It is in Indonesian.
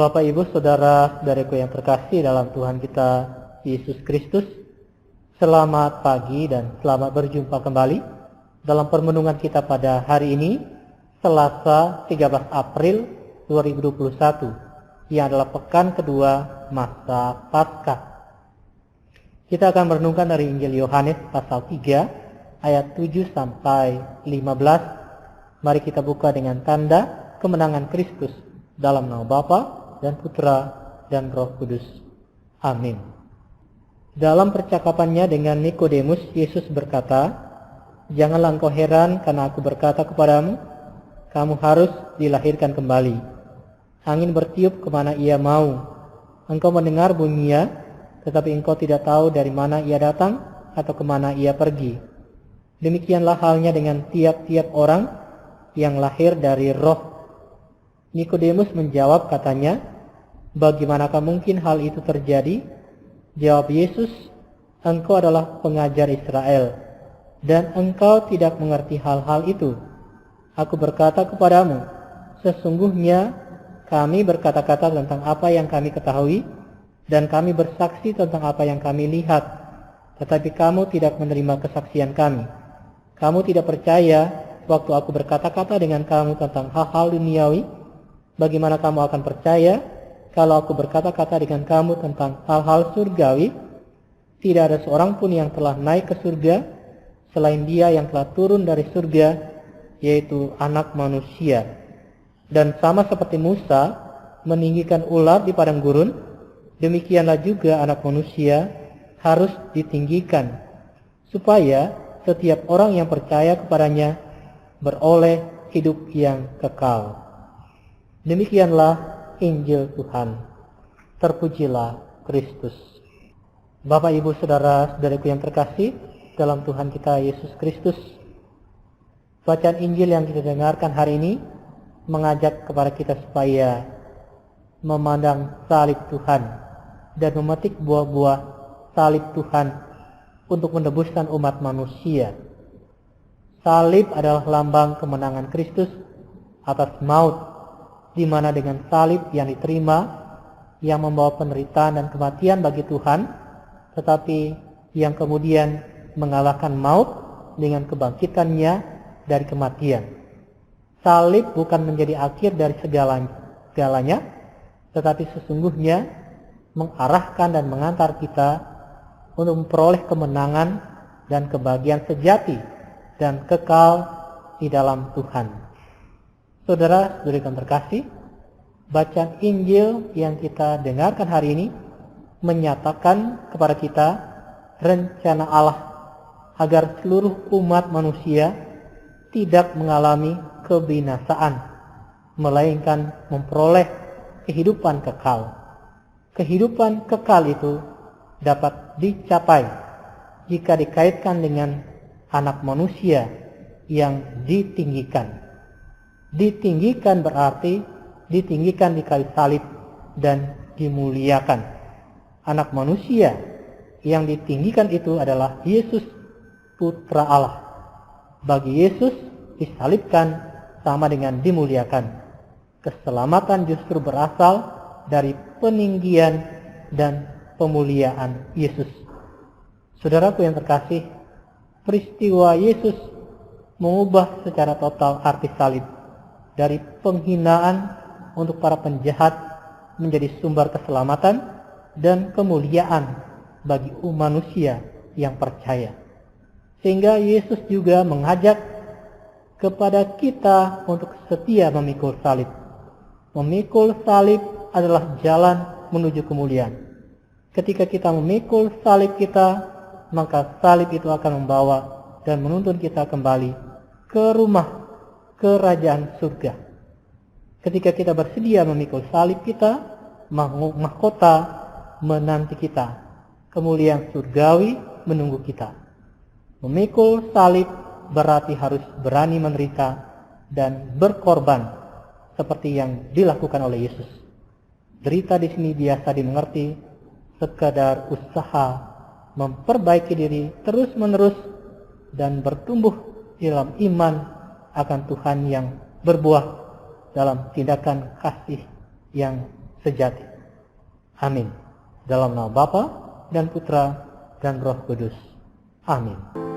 Bapak, Ibu, Saudara-saudariku yang terkasih dalam Tuhan kita Yesus Kristus, selamat pagi dan selamat berjumpa kembali dalam permenungan kita pada hari ini, Selasa 13 April 2021, yang adalah pekan kedua masa Paskah. Kita akan merenungkan dari Injil Yohanes pasal 3 ayat 7 sampai 15. Mari kita buka dengan tanda kemenangan Kristus dalam nama Bapa dan Putra dan Roh Kudus. Amin. Dalam percakapannya dengan Nikodemus, Yesus berkata, "Janganlah engkau heran karena aku berkata kepadamu, kamu harus dilahirkan kembali. Angin bertiup kemana ia mau. Engkau mendengar bunyinya, tetapi engkau tidak tahu dari mana ia datang atau kemana ia pergi. Demikianlah halnya dengan tiap-tiap orang yang lahir dari roh." Nikodemus menjawab katanya, "Bagaimanakah mungkin hal itu terjadi?" Jawab Yesus, "Engkau adalah pengajar Israel, dan engkau tidak mengerti hal-hal itu. Aku berkata kepadamu, sesungguhnya kami berkata-kata tentang apa yang kami ketahui, dan kami bersaksi tentang apa yang kami lihat, tetapi kamu tidak menerima kesaksian kami. Kamu tidak percaya waktu aku berkata-kata dengan kamu tentang hal-hal duniawi. Bagaimana kamu akan percaya kalau aku berkata-kata dengan kamu tentang hal-hal surgawi? Tidak ada seorang pun yang telah naik ke surga selain Dia yang telah turun dari surga, yaitu Anak Manusia. Dan sama seperti Musa meninggikan ular di padang gurun, demikianlah juga Anak Manusia harus ditinggikan, supaya setiap orang yang percaya kepadanya beroleh hidup yang kekal." Demikianlah Injil Tuhan. Terpujilah Kristus. Bapak, Ibu, Saudara-saudariku yang terkasih dalam Tuhan kita Yesus Kristus, bacaan Injil yang kita dengarkan hari ini mengajak kepada kita supaya memandang salib Tuhan dan memetik buah-buah salib Tuhan untuk menebuskan umat manusia. Salib adalah lambang kemenangan Kristus atas maut, di mana dengan salib yang diterima, yang membawa penderitaan dan kematian bagi Tuhan, tetapi yang kemudian mengalahkan maut dengan kebangkitannya dari kematian. Salib bukan menjadi akhir dari segalanya, tetapi sesungguhnya mengarahkan dan mengantar kita untuk memperoleh kemenangan dan kebahagiaan sejati dan kekal di dalam Tuhan. Saudara-saudari yang terkasih, bacaan Injil yang kita dengarkan hari ini menyatakan kepada kita rencana Allah agar seluruh umat manusia tidak mengalami kebinasaan, melainkan memperoleh kehidupan kekal. Kehidupan kekal itu dapat dicapai jika dikaitkan dengan Anak Manusia yang ditinggikan. Ditinggikan berarti ditinggikan di kayu salib dan dimuliakan. Anak Manusia yang ditinggikan itu adalah Yesus, Putra Allah. Bagi Yesus, disalibkan sama dengan dimuliakan. Keselamatan justru berasal dari peninggian dan pemuliaan Yesus. Saudaraku yang terkasih, peristiwa Yesus mengubah secara total arti salib dari penghinaan untuk para penjahat menjadi sumber keselamatan dan kemuliaan bagi umat manusia yang percaya. Sehingga Yesus juga mengajak kepada kita untuk setia memikul salib. Memikul salib adalah jalan menuju kemuliaan. Ketika kita memikul salib kita, maka salib itu akan membawa dan menuntun kita kembali ke rumah kerajaan surga. Ketika kita bersedia memikul salib kita, mahkota menanti kita. Kemuliaan surgawi menunggu kita. Memikul salib berarti harus berani menderita dan berkorban seperti yang dilakukan oleh Yesus. Derita di sini biasa dimengerti sekadar usaha memperbaiki diri terus-menerus dan bertumbuh dalam iman akan Tuhan yang berbuah dalam tindakan kasih yang sejati. Amin. Dalam nama Bapa dan Putra dan Roh Kudus. Amin.